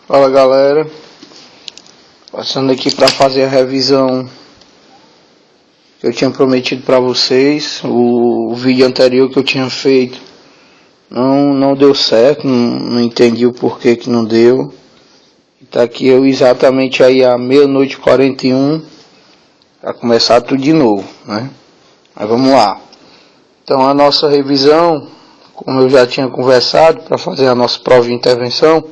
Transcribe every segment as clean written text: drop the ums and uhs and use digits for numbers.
Fala galera, passando aqui para fazer a revisão que eu tinha prometido para vocês. O vídeo anterior que eu tinha feito não deu certo, não entendi o porquê que não deu. Tá aqui eu exatamente aí à 00:41 para começar tudo de novo, né? Mas vamos lá. Então a nossa revisão, como eu já tinha conversado, para fazer a nossa prova de intervenção,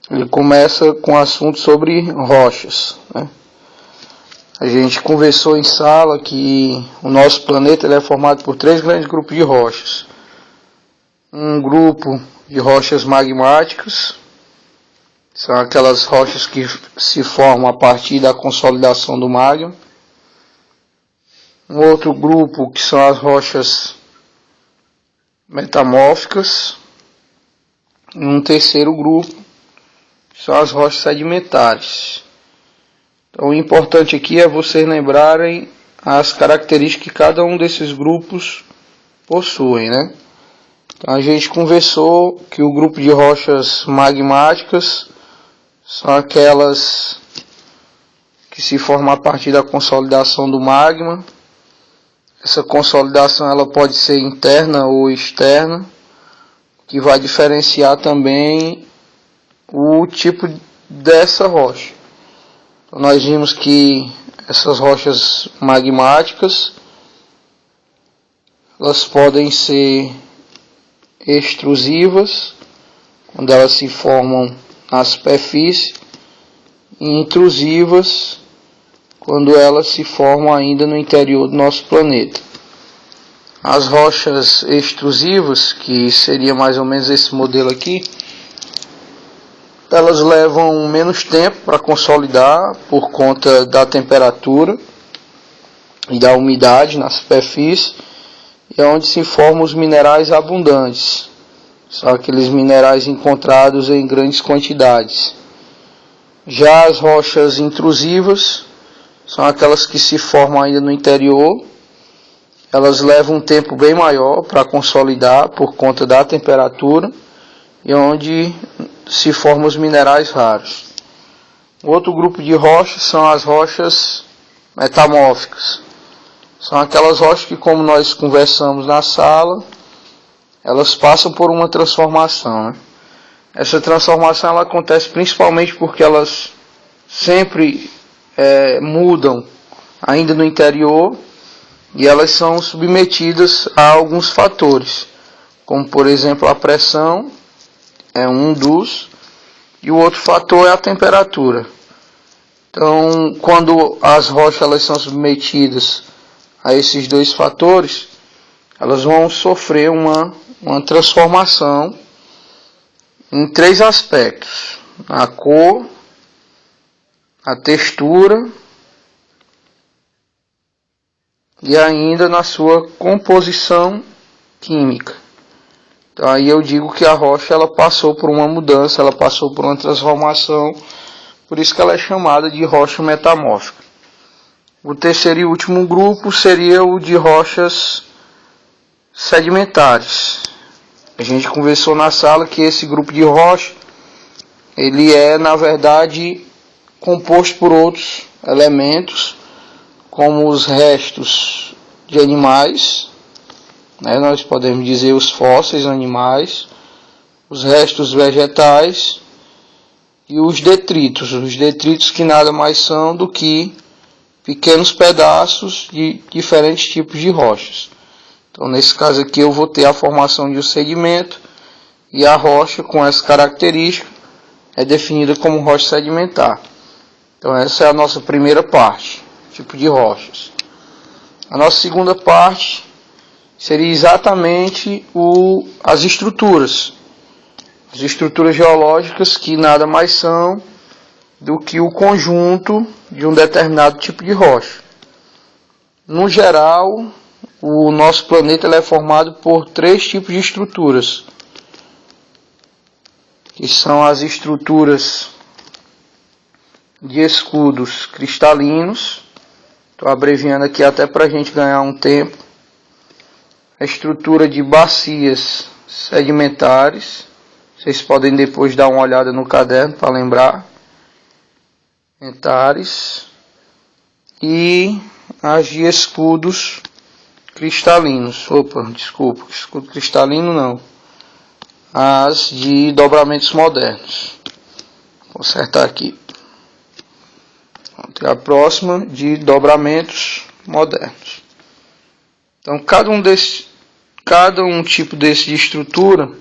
ele começa com assunto sobre rochas, né? A gente conversou em sala que o nosso planeta ele é formado por 3 grandes grupos de rochas. Um grupo de rochas magmáticas, são aquelas rochas que se formam a partir da consolidação do magma. Um outro grupo que são as rochas metamórficas. E um terceiro grupo são as rochas sedimentares. Então o importante aqui é vocês lembrarem as características que cada um desses grupos possui, né? Então a gente conversou que o grupo de rochas magmáticas são aquelas que se formam a partir da consolidação do magma. Essa consolidação ela pode ser interna ou externa, que vai diferenciar também o tipo dessa rocha. Então, nós vimos que essas rochas magmáticas elas podem ser extrusivas, quando elas se formam na superfície, e intrusivas, quando elas se formam ainda no interior do nosso planeta. As rochas extrusivas, que seria mais ou menos esse modelo aqui, elas levam menos tempo para consolidar por conta da temperatura e da umidade na superfície, e é onde se formam os minerais abundantes. São aqueles minerais encontrados em grandes quantidades. Já as rochas intrusivas são aquelas que se formam ainda no interior. Elas levam um tempo bem maior para consolidar por conta da temperatura e onde se formam os minerais raros. Outro grupo de rochas são as rochas metamórficas. São aquelas rochas que, como nós conversamos na sala, elas passam por uma transformação, né? Essa transformação ela acontece principalmente porque elas sempre mudam ainda no interior, e elas são submetidas a alguns fatores, como por exemplo a pressão é um dos, e o outro fator é a temperatura. Então, quando as rochas elas são submetidas a esses dois fatores, elas vão sofrer uma transformação em 3 aspectos: a cor, a textura e ainda na sua composição química. Então aí eu digo que a rocha ela passou por uma mudança, ela passou por uma transformação, por isso que ela é chamada de rocha metamórfica. O terceiro e último grupo seria o de rochas sedimentares. A gente conversou na sala que esse grupo de rocha ele é na verdade composto por outros elementos, como os restos de animais, né? Nós podemos dizer os fósseis animais, os restos vegetais e os detritos que nada mais são do que pequenos pedaços de diferentes tipos de rochas. Então nesse caso aqui eu vou ter a formação de um sedimento, e a rocha com essa característica é definida como rocha sedimentar. Então essa é a nossa primeira parte, tipo de rochas. A nossa segunda parte seria exatamente as estruturas. As estruturas geológicas, que nada mais são do que o conjunto de um determinado tipo de rocha. No geral, o nosso planeta ele é formado por 3 tipos de estruturas, que são as estruturas de escudos cristalinos. Estou abreviando aqui até para a gente ganhar um tempo. A estrutura de bacias sedimentares, Vocês podem depois dar uma olhada no caderno para lembrar. Entares. E as de escudos cristalinos. Opa, desculpa, escudo cristalino não. As de dobramentos modernos. Vou consertar aqui. A próxima de dobramentos modernos. Então cada um tipo desse de estrutura,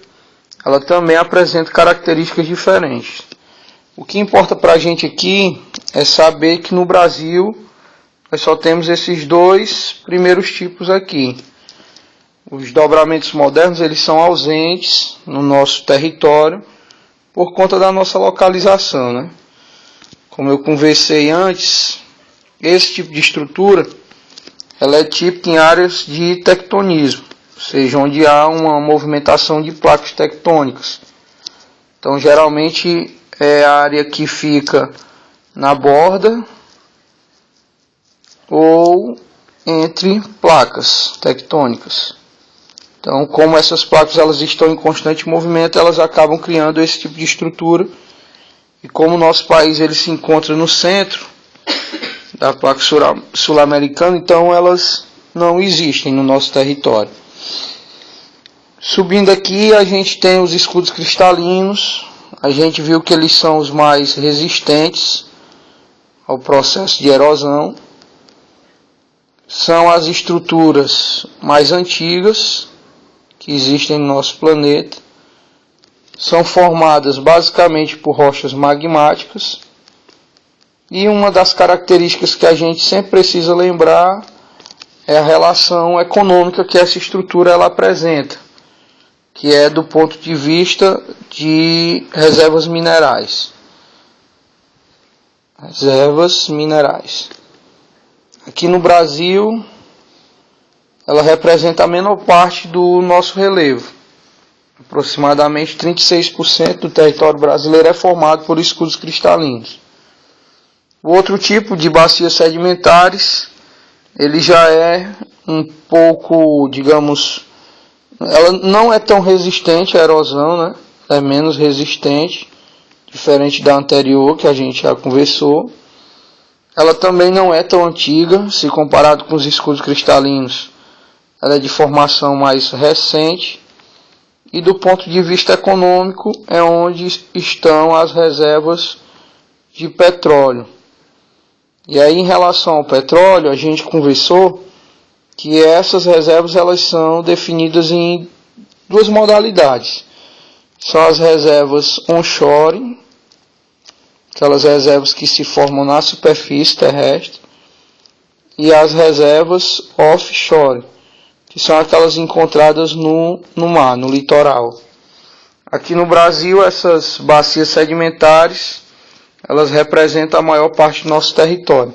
ela também apresenta características diferentes. O que importa para a gente aqui é saber que no Brasil nós só temos esses dois primeiros tipos aqui. Os dobramentos modernos, eles são ausentes no nosso território por conta da nossa localização, né? Como eu conversei antes, esse tipo de estrutura ela é típica em áreas de tectonismo, ou seja, onde há uma movimentação de placas tectônicas. Então, geralmente é a área que fica na borda ou entre placas tectônicas. Então, como essas placas elas estão em constante movimento, elas acabam criando esse tipo de estrutura. E como o nosso país ele se encontra no centro da placa sul-americana, então elas não existem no nosso território. Subindo aqui, a gente tem os escudos cristalinos. A gente viu que eles são os mais resistentes ao processo de erosão. São as estruturas mais antigas que existem no nosso planeta. São formadas basicamente por rochas magmáticas. E uma das características que a gente sempre precisa lembrar é a relação econômica que essa estrutura ela apresenta, que é do ponto de vista de reservas minerais. Reservas minerais. Aqui no Brasil, ela representa a menor parte do nosso relevo. Aproximadamente 36% do território brasileiro é formado por escudos cristalinos. O outro tipo de bacias sedimentares, ele já é um pouco, digamos, ela não é tão resistente à erosão, né? É menos resistente, diferente da anterior que a gente já conversou. Ela também não é tão antiga, se comparado com os escudos cristalinos. Ela é de formação mais recente. E do ponto de vista econômico, é onde estão as reservas de petróleo. E aí, em relação ao petróleo, a gente conversou que essas reservas elas são definidas em duas modalidades. São as reservas onshore, aquelas reservas que se formam na superfície terrestre, e as reservas offshore, que são aquelas encontradas no mar, no litoral. Aqui no Brasil, essas bacias sedimentares, elas representam a maior parte do nosso território.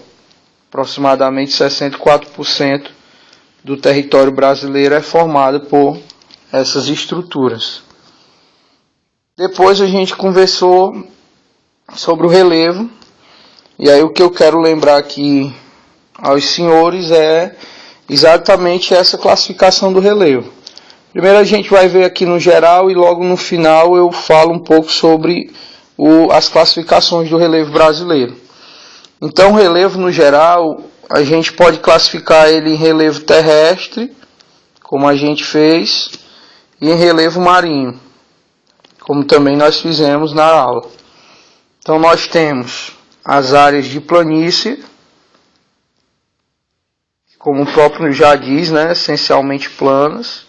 Aproximadamente 64% do território brasileiro é formado por essas estruturas. Depois a gente conversou sobre o relevo, e aí o que eu quero lembrar aqui aos senhores é exatamente essa classificação do relevo. Primeiro a gente vai ver aqui no geral e logo no final eu falo um pouco sobre as classificações do relevo brasileiro. Então o relevo no geral, a gente pode classificar ele em relevo terrestre, como a gente fez, e em relevo marinho, como também nós fizemos na aula. Então nós temos as áreas de planície, como o próprio já diz, né, essencialmente planas.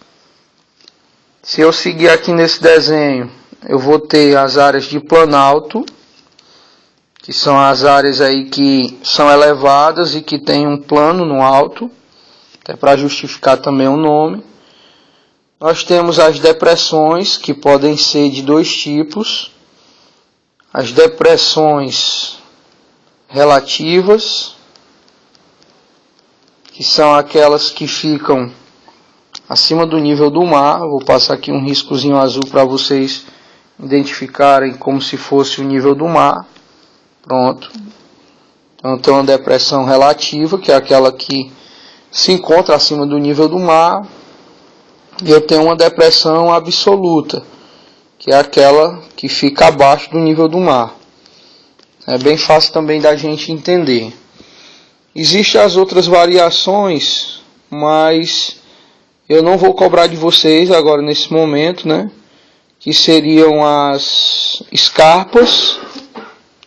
Se eu seguir aqui nesse desenho, eu vou ter as áreas de planalto, que são as áreas aí que são elevadas e que tem um plano no alto, até para justificar também o nome. Nós temos as depressões, que podem ser de dois tipos. As depressões relativas, que são aquelas que ficam acima do nível do mar. Vou passar aqui um riscozinho azul para vocês identificarem como se fosse o nível do mar. Pronto. Então tem uma depressão relativa, que é aquela que se encontra acima do nível do mar. E eu tenho uma depressão absoluta, que é aquela que fica abaixo do nível do mar. É bem fácil também da gente entender. Existem as outras variações, mas eu não vou cobrar de vocês agora nesse momento, né? Que seriam as escarpas,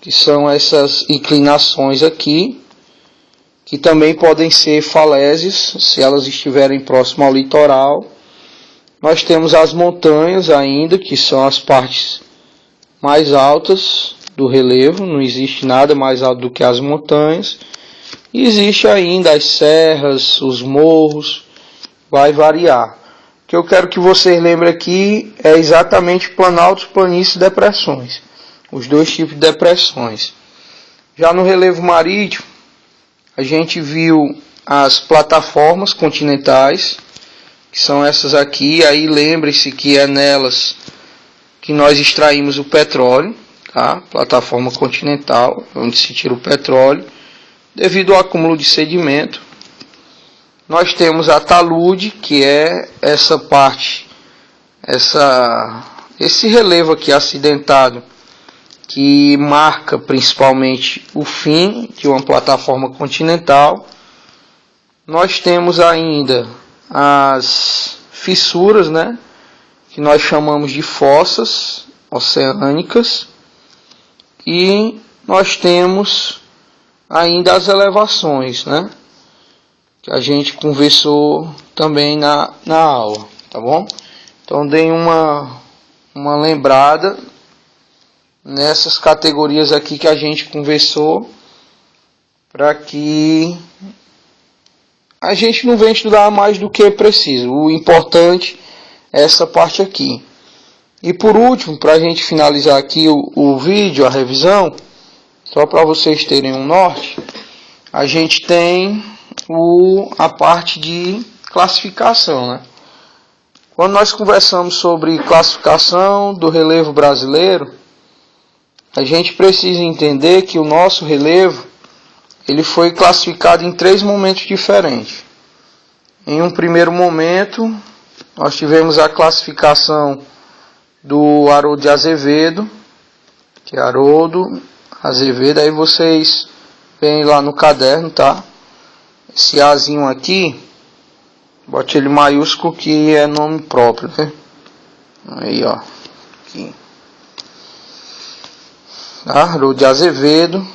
que são essas inclinações aqui, que também podem ser falésias, se elas estiverem próximas ao litoral. Nós temos as montanhas ainda, que são as partes mais altas do relevo, não existe nada mais alto do que as montanhas. E existe ainda as serras, os morros, vai variar. O que eu quero que vocês lembrem aqui é exatamente planaltos, planícies e depressões. Os dois tipos de depressões. Já no relevo marítimo, a gente viu as plataformas continentais, que são essas aqui. Aí lembre-se que é nelas que nós extraímos o petróleo, tá? Plataforma continental, onde se tira o petróleo, devido ao acúmulo de sedimento. Nós temos a talude, que é essa parte, esse relevo aqui acidentado, que marca principalmente o fim de uma plataforma continental. Nós temos ainda as fissuras, né, que nós chamamos de fossas oceânicas, e nós temos ainda as elevações, né, que a gente conversou também na aula, tá bom? Então deem uma lembrada nessas categorias aqui que a gente conversou, para que a gente não venha estudar mais do que precisa. O importante é essa parte aqui. E por último, para a gente finalizar aqui o vídeo, a revisão, só para vocês terem um norte, a gente tem a parte de classificação, né? Quando nós conversamos sobre classificação do relevo brasileiro, a gente precisa entender que o nosso relevo ele foi classificado em 3 momentos diferentes. Em um primeiro momento, nós tivemos a classificação do Haroldo de Azevedo, que é Haroldo Azevedo. Aí vocês veem lá no caderno, tá? Esse Azinho aqui, bote ele maiúsculo, que é nome próprio, né? Aí, ó, aqui. Haroldo de Azevedo.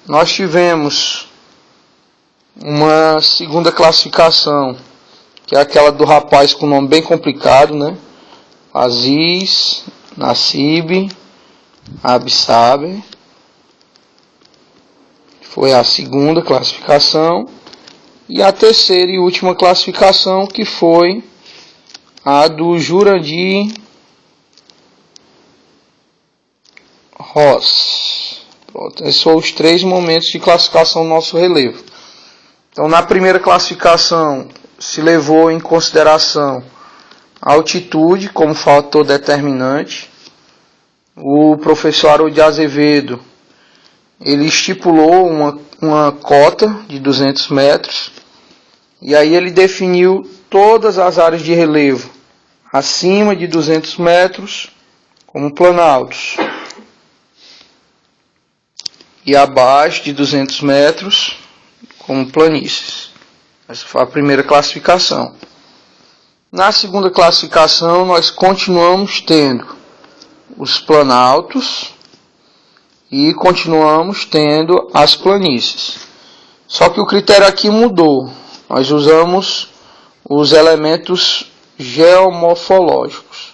Nós tivemos uma segunda classificação, que é aquela do rapaz com nome bem complicado, né? Aziz, Nassib, Absaber. Foi a segunda classificação. E a terceira e última classificação, que foi a do Jurandir Ross. Pronto, esses foram os 3 momentos de classificação do nosso relevo. Então, na primeira classificação, se levou em consideração a altitude como fator determinante. O professor Haroldo de Azevedo, ele estipulou uma cota de 200 metros, e aí ele definiu todas as áreas de relevo acima de 200 metros como planaltos, e abaixo de 200 metros como planícies. Essa foi a primeira classificação. Na segunda classificação, nós continuamos tendo os planaltos e continuamos tendo as planícies. Só que o critério aqui mudou. Nós usamos os elementos geomorfológicos.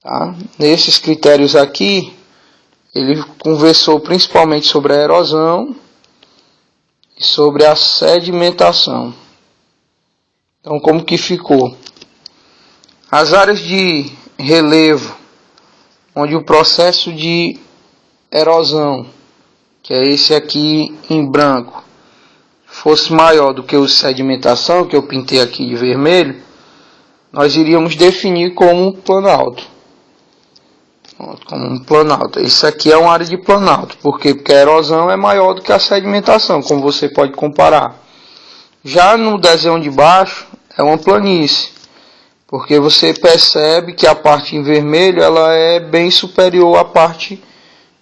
Tá? Nesses critérios aqui, ele conversou principalmente sobre a erosão e sobre a sedimentação. Então, como que ficou? As áreas de relevo, onde o processo de erosão, que é esse aqui em branco, fosse maior do que o de sedimentação, que eu pintei aqui de vermelho, nós iríamos definir como planalto. Como um planalto. Isso aqui é uma área de planalto. Por quê? Porque a erosão é maior do que a sedimentação, como você pode comparar. Já no desenho de baixo, é uma planície, porque você percebe que a parte em vermelho ela é bem superior à parte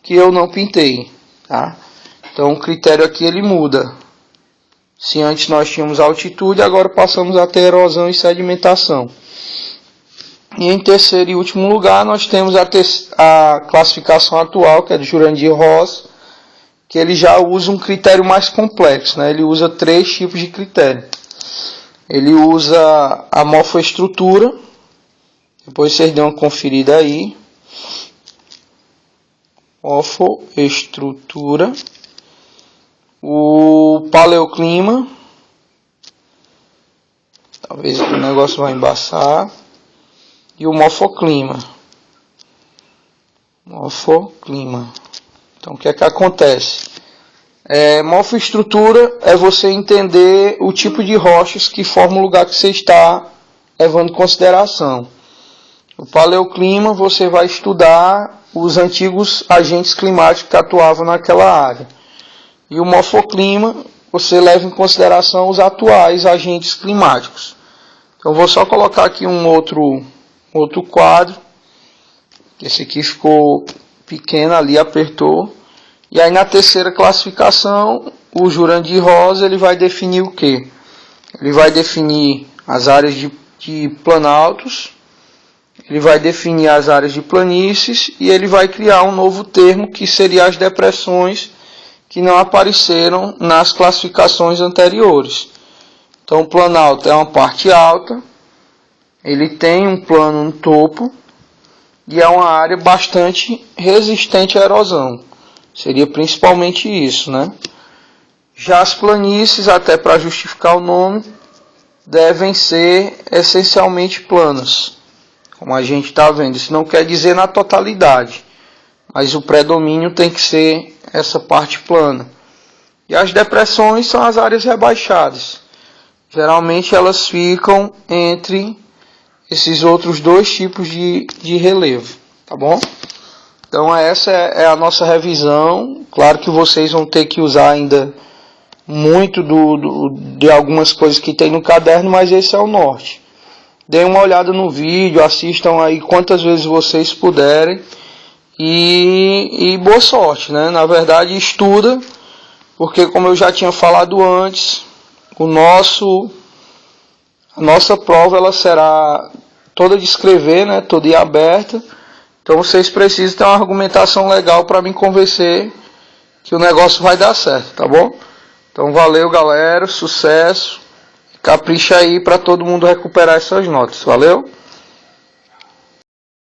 que eu não pintei, tá? Então o critério aqui ele muda. Se antes nós tínhamos altitude, agora passamos a ter erosão e sedimentação. E em terceiro e último lugar, nós temos a classificação atual, que é de Jurandir Ross, que ele já usa um critério mais complexo, né? Ele usa 3 tipos de critério. Ele usa a morfoestrutura, depois vocês dêem uma conferida aí. Morfoestrutura. O paleoclima. Talvez o negócio vai embaçar. E o morfoclima. Morfoclima. Então, o que é que acontece? Morfoestrutura é você entender o tipo de rochas que formam o lugar que você está levando em consideração. O paleoclima, você vai estudar os antigos agentes climáticos que atuavam naquela área. E o morfoclima, você leva em consideração os atuais agentes climáticos. Então, vou só colocar aqui um outro quadro. Esse aqui ficou pequeno, ali apertou. E aí na terceira classificação, o Jurandir Ross ele vai definir o quê? Ele vai definir as áreas de planaltos, ele vai definir as áreas de planícies e ele vai criar um novo termo que seria as depressões que não apareceram nas classificações anteriores. Então o planalto é uma parte alta, ele tem um plano no topo e é uma área bastante resistente à erosão. Seria principalmente isso, né? Já as planícies, até para justificar o nome, devem ser essencialmente planas, como a gente está vendo. Isso não quer dizer na totalidade, mas o predomínio tem que ser essa parte plana. E as depressões são as áreas rebaixadas. Geralmente elas ficam entre esses outros 2 tipos de relevo, tá bom? Então essa é a nossa revisão. Claro que vocês vão ter que usar ainda muito de algumas coisas que tem no caderno, mas esse é o norte. Deem uma olhada no vídeo, assistam aí quantas vezes vocês puderem e boa sorte, né? Na verdade estuda, porque como eu já tinha falado antes, a nossa prova ela será toda de escrever, né? Toda e aberta. Então vocês precisam ter uma argumentação legal para me convencer que o negócio vai dar certo, tá bom? Então valeu, galera, sucesso, capricha aí para todo mundo recuperar essas notas, valeu?